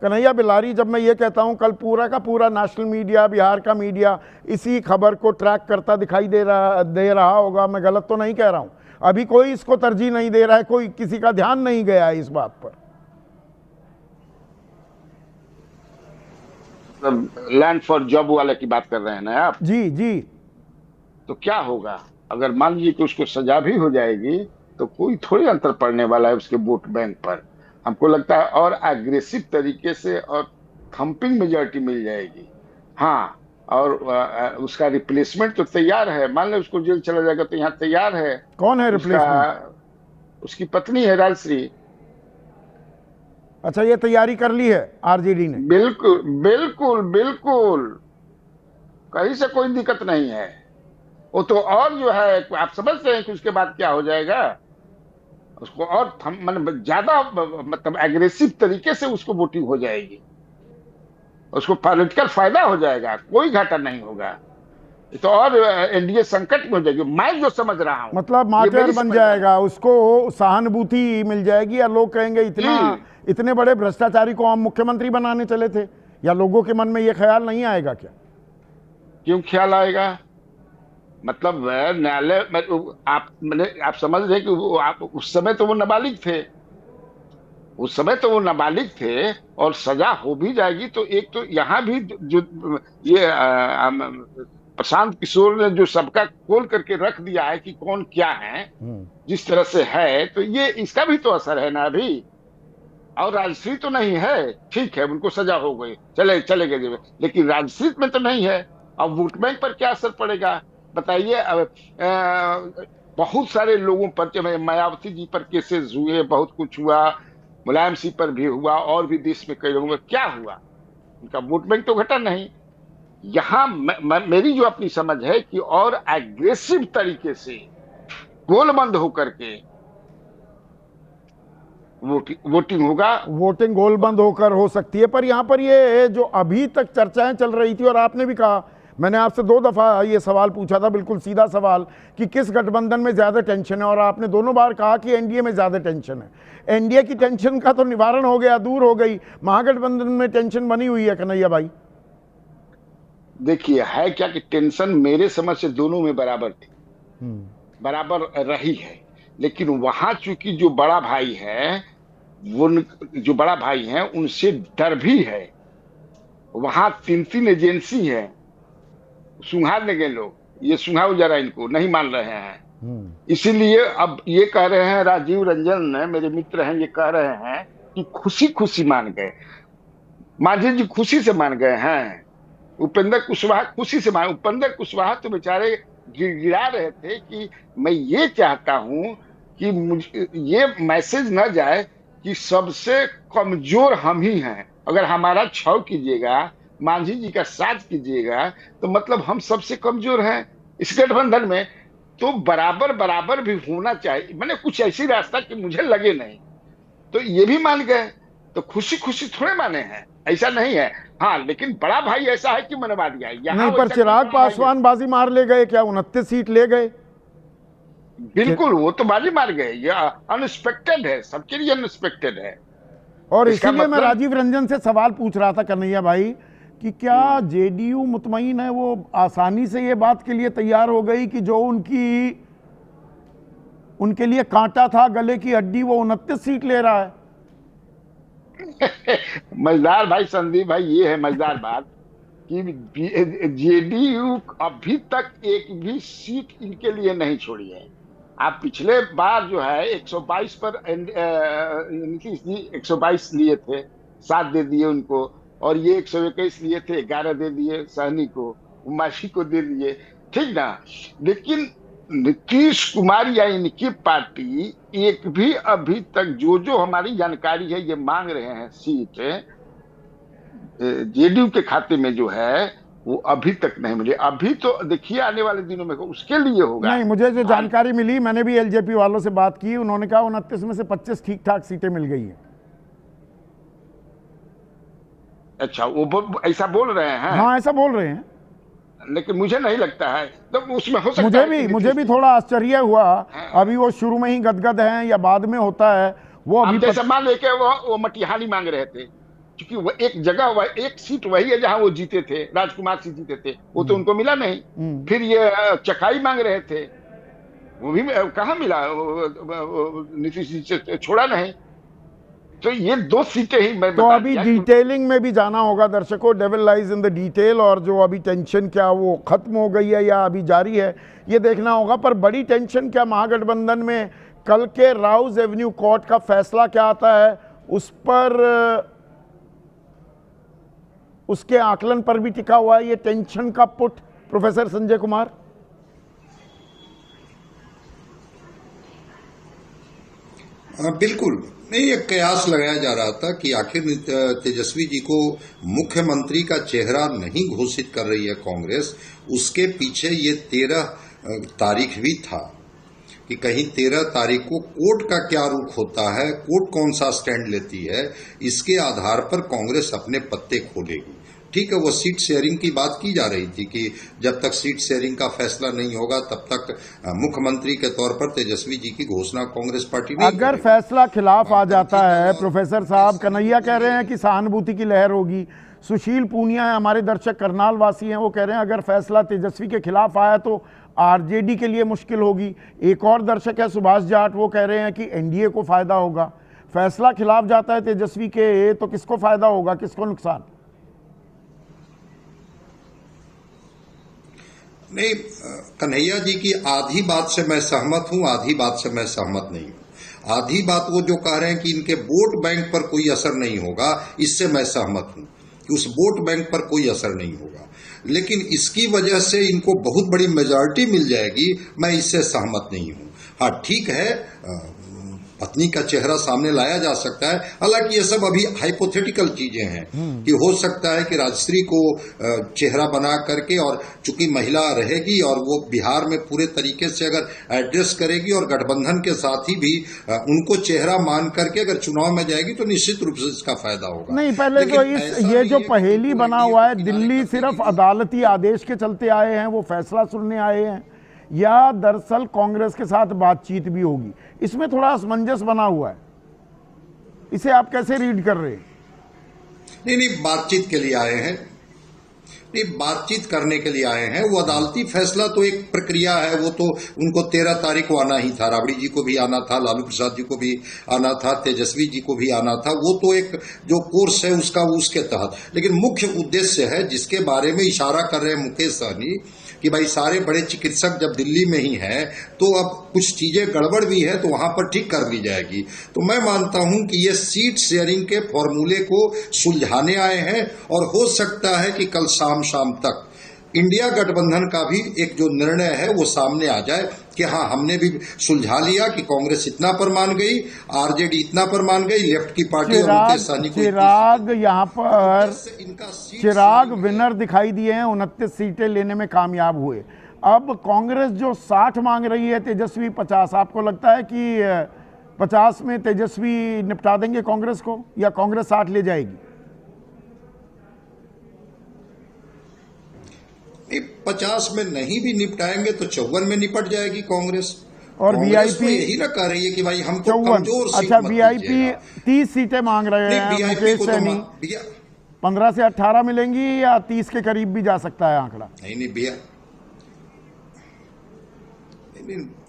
कन्हैया बिलारी, जब मैं ये कहता हूं कल पूरा का पूरा नेशनल मीडिया, बिहार का मीडिया इसी खबर को ट्रैक करता दिखाई दे रहा होगा, मैं गलत तो नहीं कह रहा हूं? अभी कोई इसको तरजीह नहीं दे रहा है, कोई किसी का ध्यान नहीं गया है इस बात पर। लैंड फॉर जॉब वाले की बात कर रहे हैं ना आप? जी जी। तो क्या होगा अगर मान लीजिए कि उसको सजा भी हो जाएगी, तो कोई थोड़ी अंतर पड़ने वाला है उसके वोट बैंक पर। हमको लगता है और एग्रेसिव तरीके से और थंपिंग मेजॉरिटी मिल जाएगी। हाँ, और उसका रिप्लेसमेंट तो तैयार है। मान लो उसको जेल चला जाएगा तो यहाँ तैयार है। कौन है रिप्लेसमेंट? उसकी पत्नी है राजश्री। अच्छा, ये तैयारी कर ली है आरजेडी ने? बिल्कुल बिल्कुल बिल्कुल, कहीं से कोई दिक्कत नहीं है। वो तो और जो है आप समझते हैं कि उसके बाद क्या हो जाएगा। उसको और मतलब ज्यादा मतलब एग्रेसिव तरीके से उसको वोटिंग हो जाएगी, उसको पॉलिटिकल फायदा हो जाएगा, कोई घाटा नहीं होगा। ये तो और एनडीए संकट में हो जाएगी, मैं जो समझ रहा हूं। मतलब मार्टर बन जाएगा, उसको सहानुभूति मिल जाएगी, या लोग कहेंगे इतने बड़े भ्रष्टाचारी को हम मुख्यमंत्री बनाने चले थे? या लोगों के मन में ये ख्याल नहीं आएगा क्या? क्यों ख्याल आएगा? मतलब न्यायालय आप समझ रहे कि आप उस समय तो वो नाबालिग थे, उस समय तो वो नाबालिग थे, और सजा हो भी जाएगी तो एक तो यहाँ भी जो ये प्रशांत किशोर ने जो सबका खोल करके रख दिया है कि कौन क्या है जिस तरह से है, तो ये इसका भी तो असर है ना अभी। और राजश्री तो नहीं है, ठीक है उनको सजा हो गई, चले गए, लेकिन राजश्री में तो नहीं है। अब वोट बैंक पर क्या असर पड़ेगा बताइए? अब बहुत सारे लोगों पर, मायावती जी पर केसेस हुए, बहुत कुछ हुआ, मुलायम सिंह पर भी हुआ, और भी देश में कई लोगों का क्या हुआ, उनका वोट बैंक तो घटा नहीं। यहाँ मेरी जो अपनी समझ है कि और एग्रेसिव तरीके से गोलबंद होकर के वोटिंग होगा। वोटिंग गोलबंद होकर हो सकती है, पर यहाँ पर ये जो अभी तक चर्चाएं चल रही थी, और आपने भी कहा, मैंने आपसे 2 दफा ये सवाल पूछा था, बिल्कुल सीधा सवाल, कि किस गठबंधन में ज्यादा टेंशन है, और आपने दोनों बार कहा कि एनडीए में ज्यादा टेंशन है। एनडीए की टेंशन का तो निवारण हो गया, दूर हो गई, महागठबंधन में टेंशन बनी हुई है कन्हैया भाई। देखिए है क्या कि टेंशन मेरे समझ से दोनों में बराबर थी, बराबर रही है, लेकिन वहां चूंकि जो बड़ा भाई है, वो जो बड़ा भाई है उनसे डर भी है। वहां 3 एजेंसी है, सुंघाने के लोग, ये सुंघाओ जरा, इनको नहीं मान रहे हैं। इसीलिए अब ये कह रहे हैं, राजीव रंजन मेरे मित्र हैं, ये कह रहे हैं कि खुशी खुशी मान गए, मांझी जी खुशी से मान गए हैं, उपेंद्र कुशवाहा खुशी से मान। उपेंद्र कुशवाहा तो बेचारे गिड़गिड़ा रहे थे कि मैं ये चाहता हूं कि मुझे ये मैसेज न जाए कि सबसे कमजोर हम ही हैं। अगर हमारा छाव कीजिएगा, मांझी जी का साथ कीजिएगा, तो मतलब हम सबसे कमजोर हैं इस गठबंधन में। तो बराबर बराबर भी होना चाहिए, मैंने कुछ ऐसी रास्ता कि मुझे लगे नहीं, तो ये भी मान गए, तो खुशी खुशी थोड़े माने हैं, ऐसा नहीं है। हाँ, लेकिन बड़ा भाई ऐसा है कि मनवा दिया नहीं, पर चिराग पासवान बाजी मार ले गए क्या? 29 सीट ले गए। बिल्कुल, वो तो बाजी मार गए, ये अनएक्सपेक्टेड है, सबके लिए अनएक्सपेक्टेड है। और इसीलिए मैं राजीव रंजन से सवाल पूछ रहा था कन्हैया भाई कि क्या जेडीयू मुतमईन है, वो आसानी से ये बात के लिए तैयार हो गई कि जो उनके लिए कांटा था गले की हड्डी, वो 29 सीट ले रहा है? मजेदार भाई संदीप भाई, ये है मजेदार बात कि जेडीयू अभी तक एक भी सीट इनके लिए नहीं छोड़ी है। आप पिछले बार जो है 122 पर 122 लिए थे, 7 दे दिए उनको, और ये 121 लिए थे, 11 दे दिए सहनी को, उमाशी को दे दिए, ठीक ना। लेकिन नीतीश कुमार या इनकी पार्टी एक भी अभी तक, जो हमारी जानकारी है, ये मांग रहे हैं सीट जेडीयू के खाते में जो है, वो अभी तक नहीं मिले। अभी तो देखिए आने वाले दिनों में उसके लिए होगा। नहीं, मुझे जो जानकारी मिली, मैंने भी एलजेपी वालों से बात की, उन्होंने कहा 29 में से 25 ठीक ठाक सीटें मिल गई हैं। अच्छा, वो ऐसा बोल रहे हैं? हाँ, ऐसा बोल रहे हैं, लेकिन मुझे नहीं लगता है, तो उसमें हो सकता है। मुझे भी थोड़ा आश्चर्य हुआ। अभी वो शुरू में ही गदगद हैं या बाद में होता है वो? अभी जैसे मान लेके वो मटिहानी मांग रहे थे, क्योंकि वो एक जगह, वह एक सीट वही है जहां वो जीते थे, राजकुमार सिंह जीते थे, वो तो उनको मिला नहीं। फिर ये चकाई मांग रहे थे, वो भी कहाँ मिला, नीतीश जी से छोड़ा नहीं। तो ये 2 सीटें ही मैं तो बता अभी दिया डिटेलिंग में भी जाना होगा दर्शकों, devil lies in the detail, और जो अभी टेंशन क्या वो खत्म हो गई है या अभी जारी है ये देखना होगा। पर बड़ी टेंशन क्या महागठबंधन में, कल के राउज एवेन्यू कोर्ट का फैसला क्या आता है उस पर, उसके आकलन पर भी टिका हुआ है ये टेंशन का पुट, प्रोफेसर संजय कुमार। बिल्कुल नहीं, एक कयास लगाया जा रहा था कि आखिर तेजस्वी जी को मुख्यमंत्री का चेहरा नहीं घोषित कर रही है कांग्रेस, उसके पीछे ये 13 तारीख भी था कि कहीं 13 तारीख को कोर्ट का क्या रुख होता है, कोर्ट कौन सा स्टैंड लेती है, इसके आधार पर कांग्रेस अपने पत्ते खोलेगी। ठीक है, वो सीट शेयरिंग की बात की जा रही थी कि जब तक सीट शेयरिंग का फैसला नहीं होगा तब तक मुख्यमंत्री के तौर पर तेजस्वी जी की घोषणा कांग्रेस पार्टी नहीं अगर करेगी। फैसला खिलाफ आ जाता है, प्रोफेसर साहब, कन्हैया कह रहे हैं कि सहानुभूति की लहर होगी, सुशील पूनिया है हमारे दर्शक करनाल वासी हैं, वो कह रहे हैं अगर फैसला तेजस्वी के खिलाफ आया तो आरजेडी के लिए मुश्किल होगी। एक और दर्शक है सुभाष जाट, वो कह रहे हैं कि एनडीए को फायदा होगा। फैसला खिलाफ जाता है तेजस्वी के तो किसको फायदा होगा, किसको नुकसान? नहीं, कन्हैया जी की आधी बात से मैं सहमत हूं, आधी बात से मैं सहमत नहीं हूं। आधी बात वो जो कह रहे हैं कि इनके वोट बैंक पर कोई असर नहीं होगा, इससे मैं सहमत हूं कि उस वोट बैंक पर कोई असर नहीं होगा, लेकिन इसकी वजह से इनको बहुत बड़ी मेजॉरिटी मिल जाएगी, मैं इससे सहमत नहीं हूं। हाँ ठीक है, पत्नी का चेहरा सामने लाया जा सकता है, हालांकि ये सब अभी हाइपोथेटिकल चीजें हैं कि हो सकता है कि राजश्री को चेहरा बना करके, और चूंकि महिला रहेगी और वो बिहार में पूरे तरीके से अगर एड्रेस करेगी और गठबंधन के साथ ही भी उनको चेहरा मान करके अगर चुनाव में जाएगी तो निश्चित रूप से इसका फायदा होगा। नहीं, पहले तो ये जो पहेली बना हुआ है, दिल्ली सिर्फ अदालती आदेश के चलते आए हैं, वो फैसला सुनने आए हैं, या दरअसल कांग्रेस के साथ बातचीत भी होगी, इसमें थोड़ा असमंजस बना हुआ है, इसे आप कैसे रीड कर रहे हैं? नहीं, बातचीत के लिए आए हैं, नहीं बातचीत करने के लिए आए हैं। वो अदालती फैसला तो एक प्रक्रिया है, वो तो उनको 13 तारीख को आना ही था, राबड़ी जी को भी आना था, लालू प्रसाद जी को भी आना था, तेजस्वी जी को भी आना था, वो तो एक जो कोर्स है उसका उसके तहत। लेकिन मुख्य उद्देश्य है जिसके बारे में इशारा कर रहे हैं मुकेश सहनी कि भाई सारे बड़े चिकित्सक जब दिल्ली में ही हैं तो अब कुछ चीजें गड़बड़ भी है तो वहां पर ठीक कर ली जाएगी। तो मैं मानता हूं कि ये सीट शेयरिंग के फॉर्मूले को सुलझाने आए हैं, और हो सकता है कि कल शाम तक इंडिया गठबंधन का भी एक जो निर्णय है वो सामने आ जाए कि हाँ हमने भी सुलझा लिया कि कांग्रेस इतना पर मान गई, आरजेडी इतना पर मान गई, लेफ्ट की पार्टी और मुकेश सहनी को चिराग यहाँ पर चिराग विनर दिखाई दिए हैं, 29 सीटें लेने में कामयाब हुए। अब कांग्रेस जो 60 मांग रही है, तेजस्वी 50, आपको लगता है कि 50 में तेजस्वी निपटा देंगे कांग्रेस को, या कांग्रेस 60 ले जाएगी? 50 में नहीं भी निपटाएंगे तो 54 में निपट जाएगी कांग्रेस। और वीआईपी यही ना कह रही है कि भाई हमको 54, कमजोर सीट अच्छा मत वीआईपी दीजिएगा। 30 सीटें मांग रहे हैं मुकेश सहनी, 15 से 18 मिलेंगी या 30 के करीब भी जा सकता है आंकड़ा? नहीं भैया,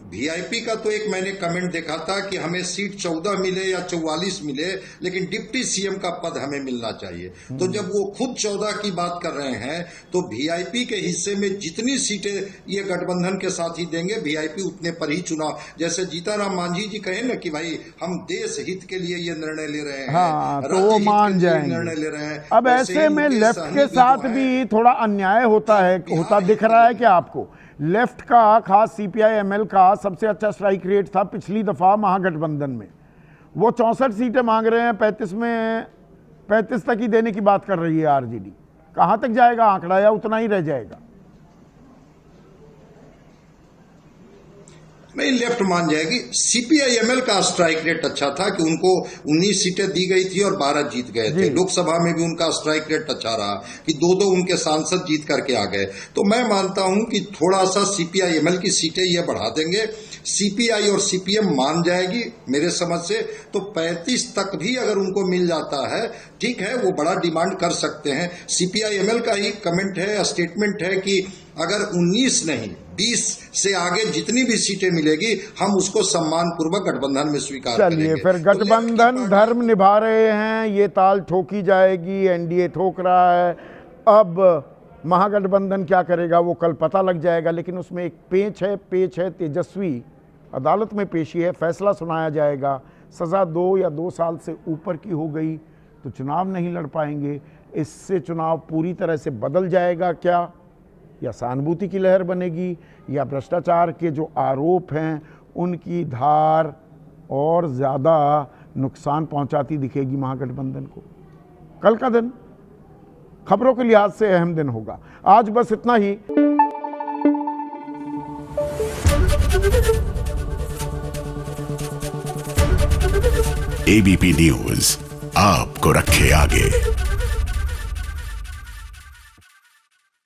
वीआईपी का तो एक मैंने कमेंट देखा था कि हमें सीट 14 मिले या 44 मिले, लेकिन डिप्टी सीएम का पद हमें मिलना चाहिए। तो जब वो खुद 14 की बात कर रहे हैं तो वीआईपी के हिस्से में जितनी सीटें ये गठबंधन के साथ ही देंगे, वीआईपी उतने पर ही चुनाव, जैसे जीताराम मांझी जी कहे ना कि भाई हम देश हित के लिए ये निर्णय ले रहे हैं, हाँ, तो वो मान जाएंगे, निर्णय ले रहे हैं। अब ऐसे में लेफ्ट के साथ भी थोड़ा अन्याय होता दिख रहा है क्या आपको? लेफ्ट का, खास सीपीआई एमएल का सबसे अच्छा स्ट्राइक रेट था पिछली दफा महागठबंधन में, वो 64 सीटें मांग रहे हैं, 35 तक ही देने की बात कर रही है आरजेडी। कहां तक जाएगा आंकड़ा, या उतना ही रह जाएगा? नहीं, लेफ्ट मान जाएगी। सीपीआईएमएल का स्ट्राइक रेट अच्छा था कि उनको 19 सीटें दी गई थी और 12 जीत गए थे। लोकसभा में भी उनका स्ट्राइक रेट अच्छा रहा कि 2-2 उनके सांसद जीत करके आ गए। तो मैं मानता हूं कि थोड़ा सा सीपीआईएमएल की सीटें ये बढ़ा देंगे। सीपीआई और सीपीएम मान जाएगी मेरे समझ से। तो 35 तक भी अगर उनको मिल जाता है, ठीक है, वो बड़ा डिमांड कर सकते हैं। सीपीआई एमएल का ही कमेंट है, स्टेटमेंट है कि अगर 19 नहीं 20 से आगे जितनी भी सीटें मिलेगी हम उसको सम्मान पूर्वक गठबंधन में स्वीकार करेंगे। चलिए, फिर गठबंधन धर्म निभा रहे हैं, ये ताल ठोकी जाएगी, एनडीए ठोक रहा है। अब महागठबंधन क्या करेगा वो कल पता लग जाएगा, लेकिन उसमें एक पेच है तेजस्वी अदालत में पेशी है, फैसला सुनाया जाएगा। सज़ा 2 या 2 साल से ऊपर की हो गई तो चुनाव नहीं लड़ पाएंगे। इससे चुनाव पूरी तरह से बदल जाएगा क्या, या सहानुभूति की लहर बनेगी, या भ्रष्टाचार के जो आरोप हैं उनकी धार और ज़्यादा नुकसान पहुंचाती दिखेगी महागठबंधन को। कल का दिन खबरों के लिहाज से अहम दिन होगा। आज बस इतना ही। एबीपी न्यूज आपको रखे आगे।